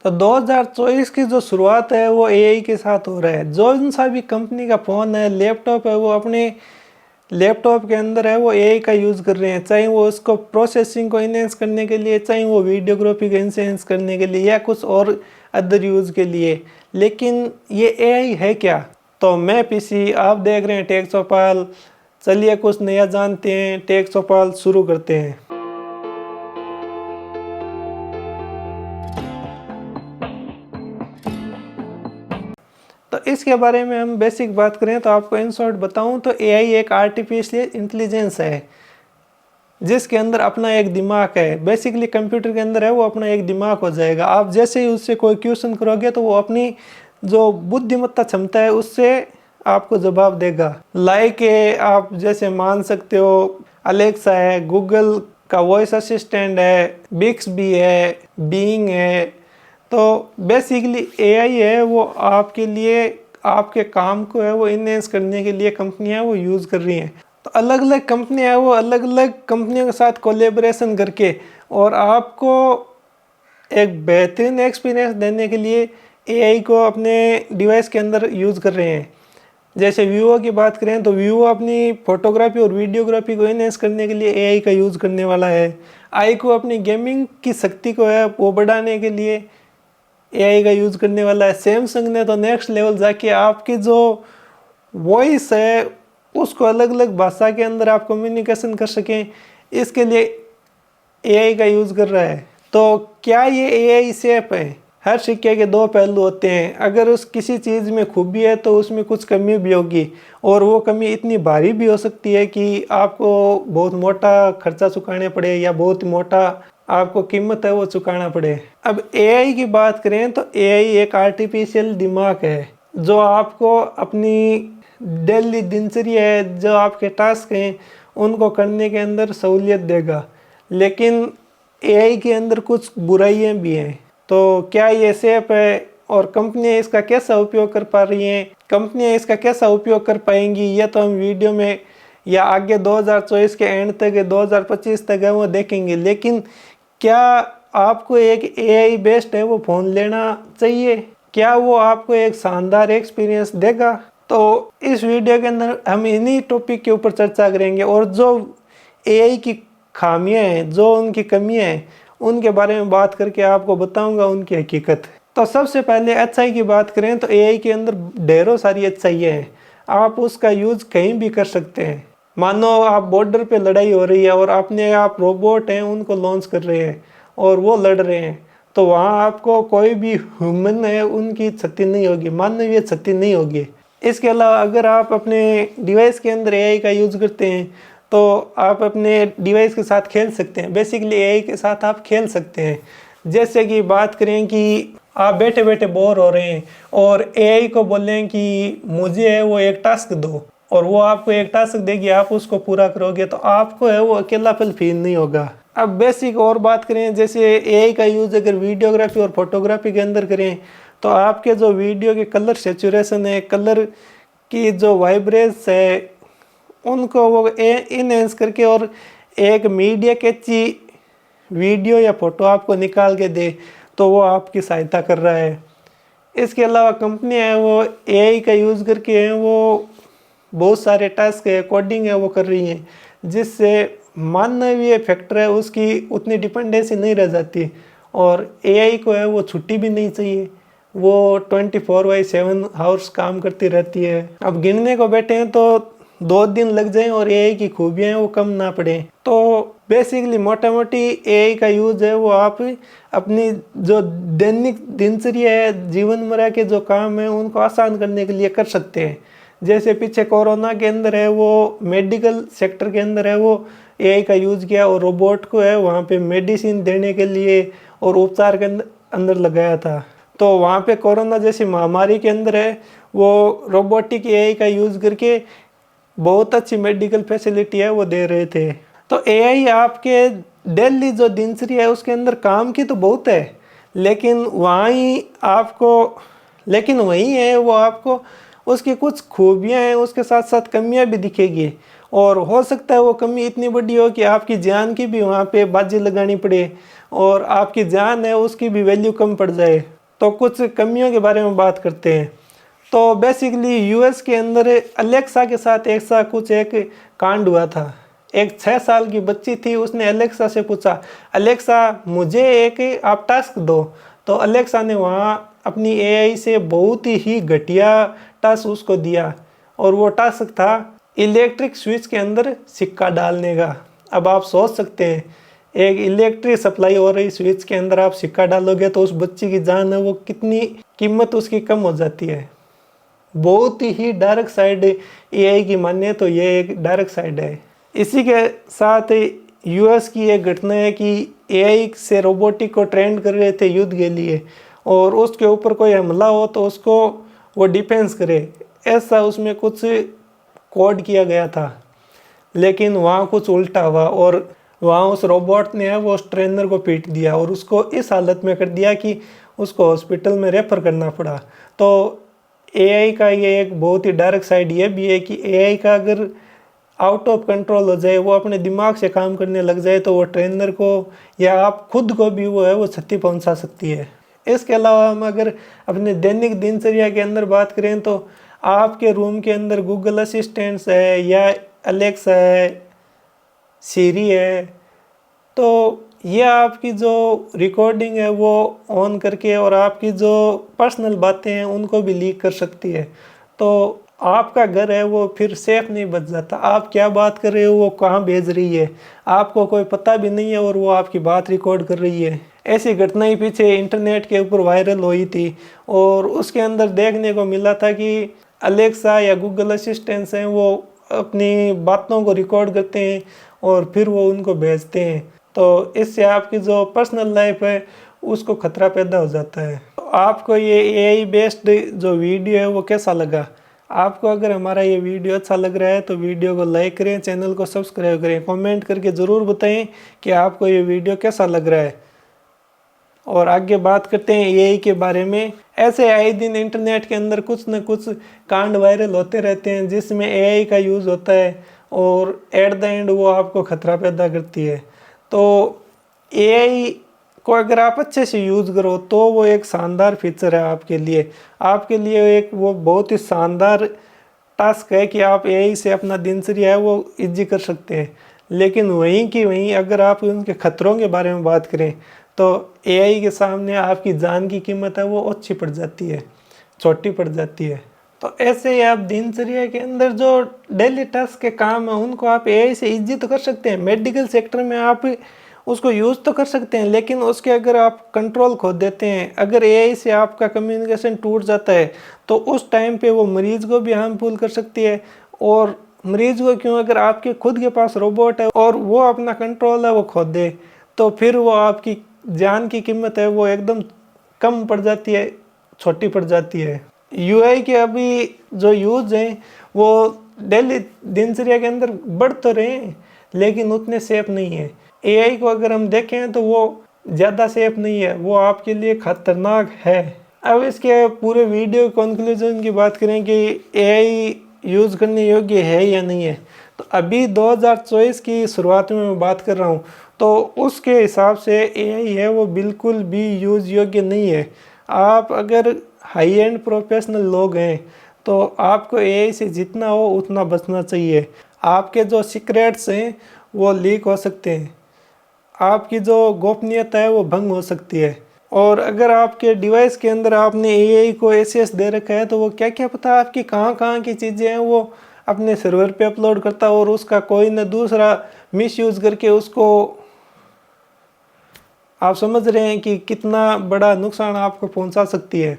तो 2024 की जो शुरुआत है वो एआई के साथ हो रहा है। जो सा भी कंपनी का फ़ोन है, लैपटॉप है, वो अपने लैपटॉप के अंदर है वो एआई का यूज़ कर रहे हैं, चाहे वो उसको प्रोसेसिंग को इन्हेंस करने के लिए, चाहे वो वीडियोग्राफी को इन्हेंस करने के लिए या कुछ और अदर यूज़ के लिए। लेकिन ये एआई है क्या? तो मैं पीसी, आप देख रहे हैं टेक चौपाल। चलिए कुछ नया जानते हैं, टेक चौपाल शुरू करते हैं। तो इसके बारे में हम बेसिक बात करें तो आपको इन शॉर्ट बताऊं तो एआई एक आर्टिफिशियल इंटेलिजेंस है जिसके अंदर अपना एक दिमाग है। बेसिकली कंप्यूटर के अंदर है वो अपना एक दिमाग हो जाएगा। आप जैसे ही उससे कोई क्वेश्चन करोगे तो वो अपनी जो बुद्धिमत्ता क्षमता है उससे आपको जवाब देगा। लाइक आप जैसे मान सकते हो अलेक्सा है, गूगल का वॉइस असिस्टेंट है, बिक्सबी है, बीइंग है। तो बेसिकली एआई है वो आपके लिए, आपके काम को है वो इनहेंस करने के लिए कंपनियां वो यूज़ कर रही हैं। तो अलग अलग कंपनियां हैं वो अलग अलग कंपनियों के साथ कोलेबोरेशन करके और आपको एक बेहतरीन एक्सपीरियंस देने के लिए एआई को अपने डिवाइस के अंदर यूज़ कर रहे हैं। जैसे वीवो की बात करें तो वीवो अपनी फोटोग्राफी और वीडियोग्राफी को इनहेंस करने के लिए एआई का यूज़ करने वाला है। आईक्यू अपनी गेमिंग की शक्ति को है वो बढ़ाने के लिए एआई का यूज़ करने वाला है। सैमसंग ने तो नेक्स्ट लेवल जाके आपकी जो वॉइस है उसको अलग अलग भाषा के अंदर आप कम्युनिकेशन कर सकें, इसके लिए एआई का यूज़ कर रहा है। तो क्या ये एआई सेफ है? हर सिक्के के दो पहलू होते हैं। अगर उस किसी चीज़ में खूबी है तो उसमें कुछ कमी भी होगी और वो कमी इतनी भारी भी हो सकती है कि आपको बहुत मोटा खर्चा चुकाने पड़े या बहुत मोटा आपको कीमत है वो चुकाना पड़े। अब एआई की बात करें तो एआई एक आर्टिफिशियल दिमाग है जो आपको अपनी डेली दिनचर्या है, जो आपके टास्क हैं उनको करने के अंदर सहूलियत देगा। लेकिन एआई के अंदर कुछ बुराइयां भी हैं। तो क्या ये सेफ है और कंपनियां इसका कैसा उपयोग कर पा रही हैं, कंपनियां इसका कैसा उपयोग कर पाएंगी, ये तो हम वीडियो में या आगे 2024 के एंड तक 2025 तक है वो देखेंगे। लेकिन क्या आपको एक एआई बेस्ड है वो फ़ोन लेना चाहिए? क्या वो आपको एक शानदार एक्सपीरियंस देगा? तो इस वीडियो के अंदर हम इन्हीं टॉपिक के ऊपर चर्चा करेंगे और जो एआई की खामियां हैं, जो उनकी कमियां हैं, उनके बारे में बात करके आपको बताऊंगा उनकी हकीकत। तो सबसे पहले अच्छाई की बात करें तो एआई के अंदर ढेरों सारी अच्छाइयाँ हैं। आप उसका यूज़ कहीं भी कर सकते हैं। मानो आप बॉर्डर पे लड़ाई हो रही है और अपने आप रोबोट हैं उनको लॉन्च कर रहे हैं और वो लड़ रहे हैं, तो वहाँ आपको कोई भी ह्यूमन है उनकी क्षति नहीं होगी, मानवीय क्षति नहीं होगी। इसके अलावा अगर आप अपने डिवाइस के अंदर एआई का यूज़ करते हैं तो आप अपने डिवाइस के साथ खेल सकते हैं। बेसिकली एआई के साथ आप खेल सकते हैं। जैसे कि बात करें कि आप बैठे बैठे बोर हो रहे हैं और एआई को बोलें कि मुझे है वो एक टास्क दो और वो आपको एक टास्क देगी, आप उसको पूरा करोगे तो आपको है वो अकेलापन फील नहीं होगा। अब बेसिक और बात करें, जैसे एआई का यूज़ अगर वीडियोग्राफी और फोटोग्राफी के अंदर करें तो आपके जो वीडियो के कलर सेचुरेशन है, कलर की जो वाइब्रेंस है, उनको वो इनहेंस करके और एक मीडिया कैची वीडियो या फोटो आपको निकाल के दे तो वो आपकी सहायता कर रहा है। इसके अलावा कंपनियां हैं वो एआई का यूज़ करके हैं वो बहुत सारे टास्क है, कोडिंग है वो कर रही हैं, जिससे मानवीय फैक्टर है उसकी उतनी डिपेंडेंसी नहीं रह जाती और एआई को है वो छुट्टी भी नहीं चाहिए, वो 24/7 आवर्स काम करती रहती है। अब गिनने को बैठे हैं तो 2 दिन लग जाएं और एआई की खूबियाँ हैं वो कम ना पड़े। तो बेसिकली मोटा मोटी एआई का यूज़ है वो आप अपनी जो दैनिक दिनचर्या है, जीवनमर्रा के जो काम है उनको आसान करने के लिए कर सकते हैं। जैसे पीछे कोरोना के अंदर है वो मेडिकल सेक्टर के अंदर है वो एआई का यूज़ किया और रोबोट को है वहाँ पे मेडिसिन देने के लिए और उपचार के अंदर लगाया था। तो वहाँ पे कोरोना जैसी महामारी के अंदर है वो रोबोटिक एआई का यूज़ करके बहुत अच्छी मेडिकल फैसिलिटी है वो दे रहे थे। तो एआई आपके डेली जो दिनचर्या है उसके अंदर काम की तो बहुत है, लेकिन वहीं है वो आपको उसकी कुछ खूबियाँ हैं उसके साथ साथ कमियाँ भी दिखेगी और हो सकता है वो कमी इतनी बड़ी हो कि आपकी जान की भी वहाँ पे बाजी लगानी पड़े और आपकी जान है उसकी भी वैल्यू कम पड़ जाए। तो कुछ कमियों के बारे में बात करते हैं। तो बेसिकली यूएस के अंदर अलेक्सा के साथ एक कांड हुआ था। एक 6 साल की बच्ची थी, उसने अलेक्सा से पूछा, अलेक्सा मुझे एक आप टास्क दो। तो अलेक्सा ने वहाँ अपनी एआई से बहुत ही घटिया टास्क उसको दिया, और वो टास्क था इलेक्ट्रिक स्विच के अंदर सिक्का डालने का। अब आप सोच सकते हैं, एक इलेक्ट्रिक सप्लाई हो रही स्विच के अंदर आप सिक्का डालोगे तो उस बच्ची की जान है वो कितनी कीमत उसकी कम हो जाती है। बहुत ही डार्क साइड एआई की माने तो ये एक डार्क साइड है। इसी के साथ यूएस की एक घटना है कि एआई से रोबोटिक को ट्रेंड कर रहे थे युद्ध के लिए, और उसके ऊपर कोई हमला हो तो उसको वो डिफेंस करे, ऐसा उसमें कुछ कोड किया गया था। लेकिन वहाँ कुछ उल्टा हुआ, और वहाँ उस रोबोट ने वो उस ट्रेनर को पीट दिया और उसको इस हालत में कर दिया कि उसको हॉस्पिटल में रेफर करना पड़ा। तो एआई का ये एक बहुत ही डार्क साइड ये भी है कि एआई का अगर आउट ऑफ कंट्रोल हो जाए, वो अपने दिमाग से काम करने लग जाए, तो वो ट्रेनर को या आप खुद को भी वो है वो क्षति पहुंचा सकती है। इसके अलावा हम अगर अपने दैनिक दिनचर्या के अंदर बात करें तो आपके रूम के अंदर गूगल असिस्टेंट्स है या अलेक्सा है, सीरी है, तो ये आपकी जो रिकॉर्डिंग है वो ऑन करके और आपकी जो पर्सनल बातें हैं उनको भी लीक कर सकती है। तो आपका घर है वो फिर सेफ नहीं बच जाता। आप क्या बात कर रहे हो वो कहाँ भेज रही है आपको कोई पता भी नहीं है, और वो आपकी बात रिकॉर्ड कर रही है। ऐसी घटनाएं पीछे इंटरनेट के ऊपर वायरल हुई थी, और उसके अंदर देखने को मिला था कि अलेक्सा या गूगल असिस्टेंट्स हैं वो अपनी बातों को रिकॉर्ड करते हैं और फिर वो उनको भेजते हैं। तो इससे आपकी जो पर्सनल लाइफ है उसको खतरा पैदा हो जाता है। तो आपको ये एआई बेस्ड जो वीडियो है वो कैसा लगा? आपको अगर हमारा ये वीडियो अच्छा लग रहा है तो वीडियो को लाइक करें, चैनल को सब्सक्राइब करें, कमेंट करके ज़रूर बताएं कि आपको ये वीडियो कैसा लग रहा है। और आगे बात करते हैं एआई के बारे में। ऐसे आए दिन इंटरनेट के अंदर कुछ न कुछ कांड वायरल होते रहते हैं जिसमें एआई का यूज़ होता है, और एट द एंड वो आपको खतरा पैदा करती है। तो एआई को अगर आप अच्छे से यूज़ करो तो वो एक शानदार फीचर है आपके लिए एक वो बहुत ही शानदार टास्क है कि आप एआई से अपना दिनचर्या है वो इजी कर सकते हैं। लेकिन वहीं की वहीं अगर आप उनके खतरों के बारे में बात करें तो एआई के सामने आपकी जान की कीमत है वो अच्छी पड़ जाती है, छोटी पड़ जाती है। तो ऐसे ही आप दिनचर्या के अंदर जो डेली टास्क के काम है उनको आप एआई से इजी तो कर सकते हैं। मेडिकल सेक्टर में आप उसको यूज़ तो कर सकते हैं, लेकिन उसके अगर आप कंट्रोल खो देते हैं, अगर एआई से आपका कम्युनिकेशन टूट जाता है तो उस टाइम पे वो मरीज़ को भी हार्मफुल कर सकती है। और मरीज़ को क्यों, अगर आपके खुद के पास रोबोट है और वो अपना कंट्रोल है वो खो दे तो फिर वो आपकी जान की कीमत है वो एकदम कम पड़ जाती है, छोटी पड़ जाती है। यूआई के अभी जो यूज हैं वो डेली दिनचर्या के अंदर बढ़ तो रहे हैं लेकिन उतने सेफ नहीं है। एआई को अगर हम देखें तो वो ज़्यादा सेफ नहीं है, वो आपके लिए खतरनाक है। अब इसके पूरे वीडियो कंक्लूजन की बात करें कि एआई यूज़ करने योग्य है या नहीं है, तो अभी 2024 की शुरुआत में मैं बात कर रहा हूँ, तो उसके हिसाब से एआई है वो बिल्कुल भी यूज़ योग्य नहीं है। आप अगर हाई एंड प्रोफेशनल लोग हैं तो आपको एआई से जितना हो उतना बचना चाहिए। आपके जो सीक्रेट्स हैं वो लीक हो सकते हैं, आपकी जो गोपनीयता है वो भंग हो सकती है। और अगर आपके डिवाइस के अंदर आपने एआई को एक्सेस दे रखा है तो वो क्या क्या पता आपकी कहाँ की चीज़ें हैं वो अपने सर्वर पे अपलोड करता है, और उसका कोई न दूसरा मिसयूज़ करके उसको, आप समझ रहे हैं कि कितना बड़ा नुकसान आपको पहुंचा सकती है।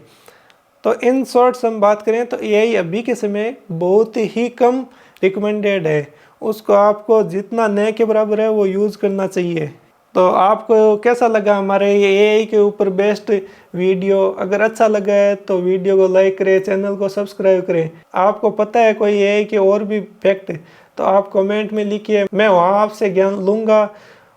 तो इन शॉर्ट्स हम बात करें तो एआई अभी के समय बहुत ही कम रिकमेंडेड है, उसको आपको जितना न के बराबर है वो यूज़ करना चाहिए। तो आपको कैसा लगा हमारे ये एआई के ऊपर बेस्ट वीडियो? अगर अच्छा लगा है तो वीडियो को लाइक करें, चैनल को सब्सक्राइब करें। आपको पता है कोई एआई के और भी फैक्ट तो आप कमेंट में लिखिए, मैं वहाँ आपसे ज्ञान लूँगा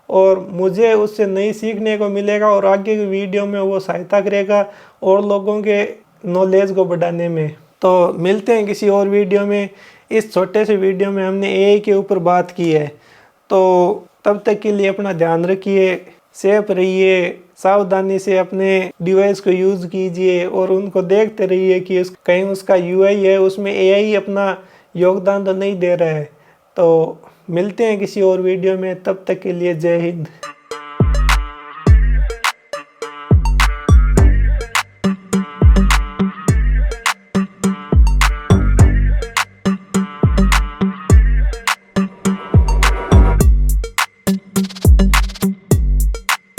और मुझे उससे नई सीखने को मिलेगा और आगे की वीडियो में वो सहायता करेगा और लोगों के नॉलेज को बढ़ाने में। तो मिलते हैं किसी और वीडियो में। इस छोटे से वीडियो में हमने एआई के ऊपर बात की है, तो तब तक के लिए अपना ध्यान रखिए, सेफ रहिए, सावधानी से अपने डिवाइस को यूज़ कीजिए और उनको देखते रहिए कि कहीं उसका यूआई है उसमें एआई अपना योगदान तो नहीं दे रहा है। तो मिलते हैं किसी और वीडियो में, तब तक के लिए जय हिंद।